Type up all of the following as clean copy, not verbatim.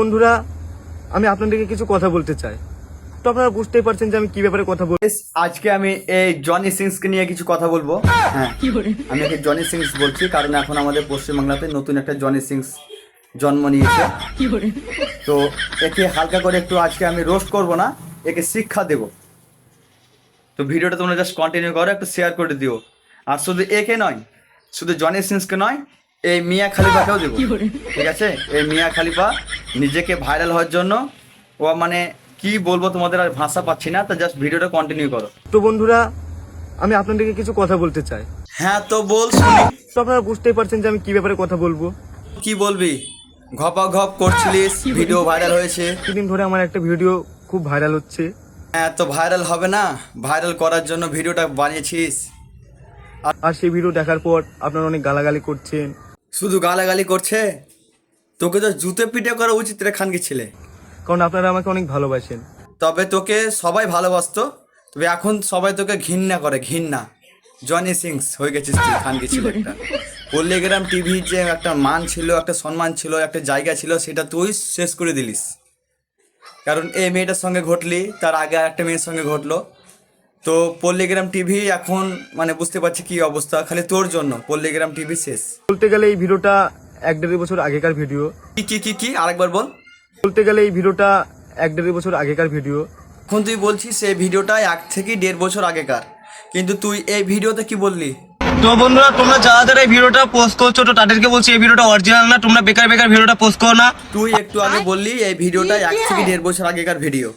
বন্ধুরা, আমি আপনাদেরকে কিছু কথা বলতে চাই। তো আপনারা বুঝতেই পারছেন যে আমি কি ব্যাপারে কথা বলছি। আজকে আমি এই জনি সিংসকে নিয়ে কিছু কথা বলবো। হ্যাঁ, আমি একে জনি সিংস বলছি কারণ এখন আমাদের পশ্চিমবাংলাতে নতুন একটা জনি সিংস জন্ম নিয়েছে। তো একে হালকা করে একটু আজকে আমি রোস্ট করব না, একে শিক্ষা দেব। তো ভিডিওটা তোমরা জাস্ট কন্টিনিউ করো, একটু শেয়ার করে দিও। আর শুধু একে নয়, শুধু জনি সিংসকে নয়, এই মিয়া খালিফাকেও দেবো। ঠিক আছে? এই মিয়া খালিফা নিজেকে ভাইরাল হওয়ার জন্য ও মানে কি বলবো তোমাদের, আর ভাষা পাচ্ছি না, তো জাস্ট ভিডিওটা কন্টিনিউ করো। তো বন্ধুরা, আমি আপনাদেরকে কিছু কথা বলতে চাই। হ্যাঁ, তো বল শুনি। তো আপনারা বুঝতেই পারছেন যে আমি কি ব্যাপারে কথা বলবো। কি বলবি? ঘপা ঘপ করছিলিস, ভিডিও ভাইরাল হয়েছে। কিছুদিন ধরে আমার একটা ভিডিও খুব ভাইরাল হচ্ছে। হ্যাঁ, তো ভাইরাল হবে না? ভাইরাল করার জন্য ভিডিওটা বানিয়েছিস। আর সেই ভিডিও দেখার পর আপনারা অনেক গালাগালি করছেন। শুধু গালাগালি করছে? তোকে তো জুতে পিটে করা উচিত রে খানকি ছেলে। কারণ আপনারা আমাকে অনেক ভালোবাসেন। তবে তোকে সবাই ভালোবাসতো, তবে এখন সবাই তোকে ঘৃণা করে, ঘৃণা। জনি সিংস হয়ে গেছিস তুই খানকি ছেলে একটা। পল্লীগ্রাম টিভির যে একটা মান ছিল, একটা সম্মান ছিল, একটা জায়গা ছিল, সেটা তুই শেষ করে দিলিস। কারণ এই মেয়েটার সঙ্গে ঘটলি, তার আগে একটা মেয়ের সঙ্গে ঘটলো। তো পল্লীগ্রাম টিভি এখন মানে বুঝতে পারছি কি অবস্থা, খালি তোর জন্য পল্লীগ্রাম টিভি শেষ। বলতে গেলে এই ভিডিওটা 1-1.5 বছর আগেকার ভিডিও। কি কি কি কি আরেকবার বল। বলতে গেলে এই ভিডিওটা 1-1.5 বছর আগেকার ভিডিও। এখন তুই বলছিস এই ভিডিওটা 1 থেকে 1.5 বছর আগেকার, কিন্তু তুই এই ভিডিওতে কি বললি? তো বন্ধুরা, তোমরা যারা যারা এই ভিডিওটা পোস্ট করছো, তো তাদেরকে বলছি এই ভিডিওটা অরিজিনাল না। তোমরা বেকার বেকার ভিডিওটা পোস্ট করো না। তুই একটু আগে বললি এই ভিডিওটা 1 থেকে 1.5 বছর আগেকার ভিডিও,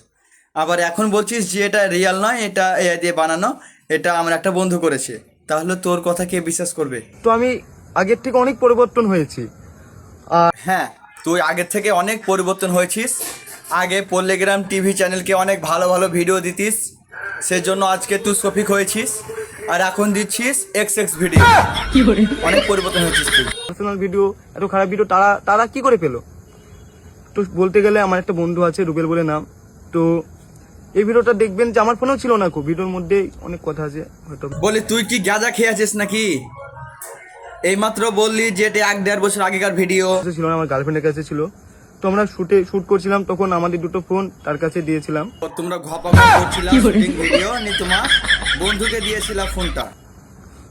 আবার এখন বলছিস যে এটা রিয়েল নয়, এটা এআই দিয়ে বানানো, এটা আমার একটা বন্ধু করেছে। তাহলে তোর কথা কে বিশ্বাস করবে? তো আমি আগের থেকে অনেক পরিবর্তন হয়েছি। হ্যাঁ, তুই আগের থেকে অনেক পরিবর্তন হয়েছিস। আগে পল্লীগ্রাম টিভি চ্যানেলকে অনেক ভালো ভালো ভিডিও দিতিস, সেজন্য আজকে তুই শফিক হয়েছিস। আর এখন দিচ্ছিস এক্স ভিডিও। অনেক পরিবর্তন হয়েছিস তুই। পার্সোনাল ভিডিও, এত খারাপ ভিডিও তারা তারা কি করে পেলো? তো বলতে গেলে আমার একটা বন্ধু আছে, রুবেল বলে নাম। তো এই ভিডিওটা দেখবেন যে আমার ফোনেও ছিল না, খুব ভিডিওর মধ্যে অনেক কথা আছে হয়তো। বলি তুই কি গাঁজা খেয়ে আছিস নাকি? এইমাত্র বললি যে এটা 1-1.5 বছর আগেকার ভিডিও। ছিল না, আমার গার্লফ্রেন্ডের কাছে ছিল। তো আমরা শুট করছিলাম, তখন আমাদের দুটো ফোন তার কাছে দিয়েছিলাম। তোমরা ঘপা করছিলাম শুটিং ভিডিও, নি তোমার বন্ধুকে দিয়েছিলাম ফোনটা।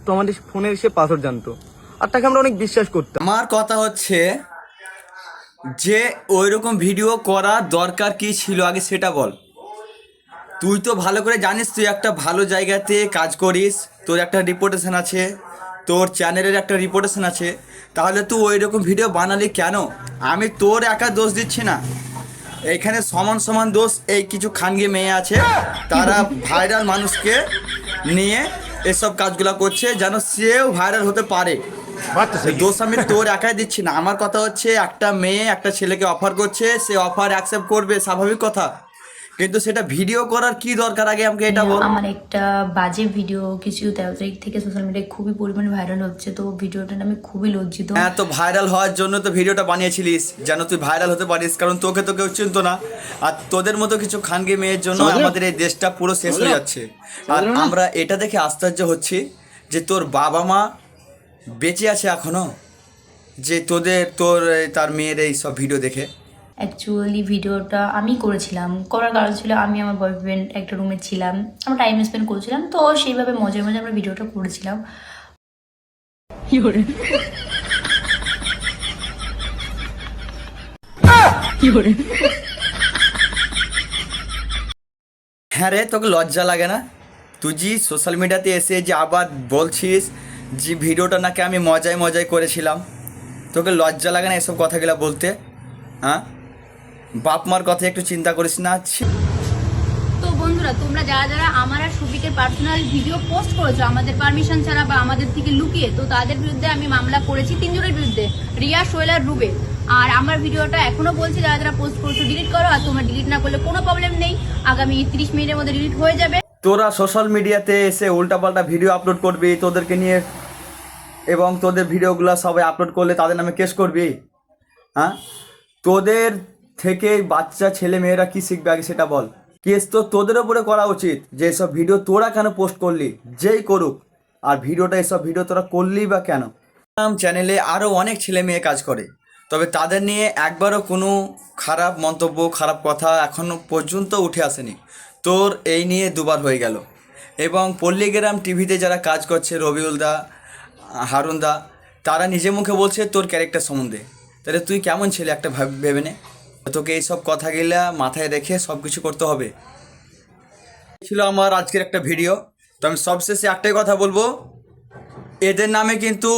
তো আমাদের ফোনের সে পাসওয়ার্ড জানতো, আর তাকে আমরা অনেক বিশ্বাস করতাম। আমার কথা হচ্ছে যে ওইরকম ভিডিও করা দরকার কি ছিল আগে সেটা বল। তুই তো ভালো করে জানিস তুই একটা ভালো জায়গাতে কাজ করিস, তোর একটা রিপুটেশন আছে, তোর চ্যানেলের একটা রিপুটেশন আছে, তাহলে তুই ওই রকম ভিডিও বানালি কেন? আমি তোর একা দোষ দিচ্ছি না, এখানে সমান সমান দোষ এই কিছু খানগি মেয়ে আছে, তারা ভাইরাল মানুষকে নিয়ে এসব কাজগুলো করছে যেন সেও ভাইরাল হতে পারে। দোষ আমি তোর একাই দিচ্ছি না। আমার কথা হচ্ছে একটা মেয়ে একটা ছেলেকে অফার করছে, সে অফার অ্যাকসেপ্ট করবে, স্বাভাবিক কথা, কিন্তু সেটা ভিডিও করার কি দরকার আগে আমাকে এটা বল। আমার একটা বাজে ভিডিও কিছু 13 তারিখ থেকে সোশ্যাল মিডিয়ায় খুবই পরিমাণে ভাইরাল হচ্ছে, তো ভিডিওটা আমি খুবই লজ্জিত। হ্যাঁ, তো ভাইরাল হওয়ার জন্য তো ভিডিওটা বানিয়েছিলিস, যেন তুই ভাইরাল হতে পারিস, কারণ তোকে তো কেউ চিনতো না। আর তোদের মতো কিছু খানগি মেয়ের জন্য আমাদের এই দেশটা পুরো শেষ হয়ে যাচ্ছে। আর আমরা এটা দেখে আশ্চর্য হচ্ছি যে তোর বাবা মা বেঁচে আছে এখনো, যে তার মেয়ের এই সব ভিডিও দেখে। অ্যাকচুয়ালি ভিডিওটা আমি করেছিলাম, করার কারণ ছিল আমি আমার বয়ফ্রেন্ড একটা রুমে ছিলাম, আমরা টাইম স্পেন্ড করছিলাম, তো সেইভাবে মজায় মজায় আমরা ভিডিওটা করেছিলাম। হ্যাঁ রে, তোকে লজ্জা লাগে না? তুই যে সোশ্যাল মিডিয়াতে এসে যে আবার বলছিস যে ভিডিওটা নাকি আমি মজায় মজায় করেছিলাম, তোকে লজ্জা লাগে না এসব কথাগুলো বলতে? হ্যাঁ, বাপ মার কথা একটু চিন্তা করিস না? তো বন্ধুরা, তোমরা যারা যারা আমার আর শফিকের পার্সোনাল ভিডিও পোস্ট করেছো আমাদের পারমিশন ছাড়া বা আমাদের থেকে লুকিয়ে, তো তাদের বিরুদ্ধে আমি মামলা করেছি 3 জনের বিরুদ্ধে, রিয়া, সোহেল আর রুবেল। আর আমার ভিডিওটা এখনো বলছি যারা যারা পোস্ট করেছো ডিলিট করো, আর তোমরা ডিলিট না করলে কোনো প্রবলেম নেই, আগামী 30 মিনিটের মধ্যে ডিলিট হয়ে যাবে। তোরা সোশ্যাল মিডিয়াতে এসে উল্টাপাল্টা ভিডিও আপলোড করবি তোদেরকে নিয়ে, এবং তোদের ভিডিওগুলো সবাই আপলোড করলে তাদের নামে কেস করবি। হ্যাঁ, তোদের থেকে বাচ্চা ছেলে মেয়েরা কি শিখবে আগে সেটা বল। কেস তো তোদের ওপরে করা উচিত যে এসব ভিডিও তোরা কেন পোস্ট করলি, যেই করুক। আর ভিডিওটা এসব ভিডিও তোরা করলি বা কেন? চ্যানেলে আরও অনেক ছেলে মেয়ে কাজ করে, তবে তাদের নিয়ে একবারও কোনো খারাপ মন্তব্য খারাপ কথা এখনও পর্যন্ত উঠে আসেনি। তোর এই নিয়ে দুবার হয়ে গেল। এবং পল্লীগ্রাম টিভিতে যারা কাজ করছে, রবিউল দা, হারুন দা, তারা নিজে মুখে বলছে তোর ক্যারেক্টার সম্বন্ধে। তাহলে তুই কেমন ছেলে একটা ভেবে নে। তোকে এইসব কথাগুলা মাথায় রেখে সব কিছু করতে হবে। ছিল আমার আজকের একটা ভিডিও। তো আমি সবশেষে একটাই কথা বলবো, এদের নামে কিন্তু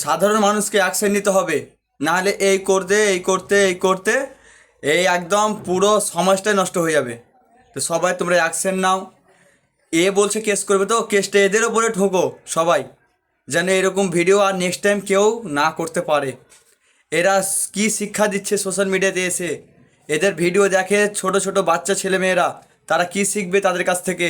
সাধারণ মানুষকে অ্যাকশন নিতে হবে, নাহলে এই করতে এই একদম পুরো সমাজটাই নষ্ট হয়ে যাবে। তো সবাই তোমরা অ্যাকশন নাও। এ বলছে কেস করবে, তো কেসটা এদের ওপরে ঠোকো সবাই, যেন এরকম ভিডিও আর নেক্সট টাইম কেউ না করতে পারে। এরা কি শিক্ষা দিচ্ছে সোশ্যাল মিডিয়াতে এসে? এদের ভিডিও দেখে ছোট ছোট বাচ্চা ছেলেমেয়েরা, তারা কি শিখবে তাদের কাছ থেকে?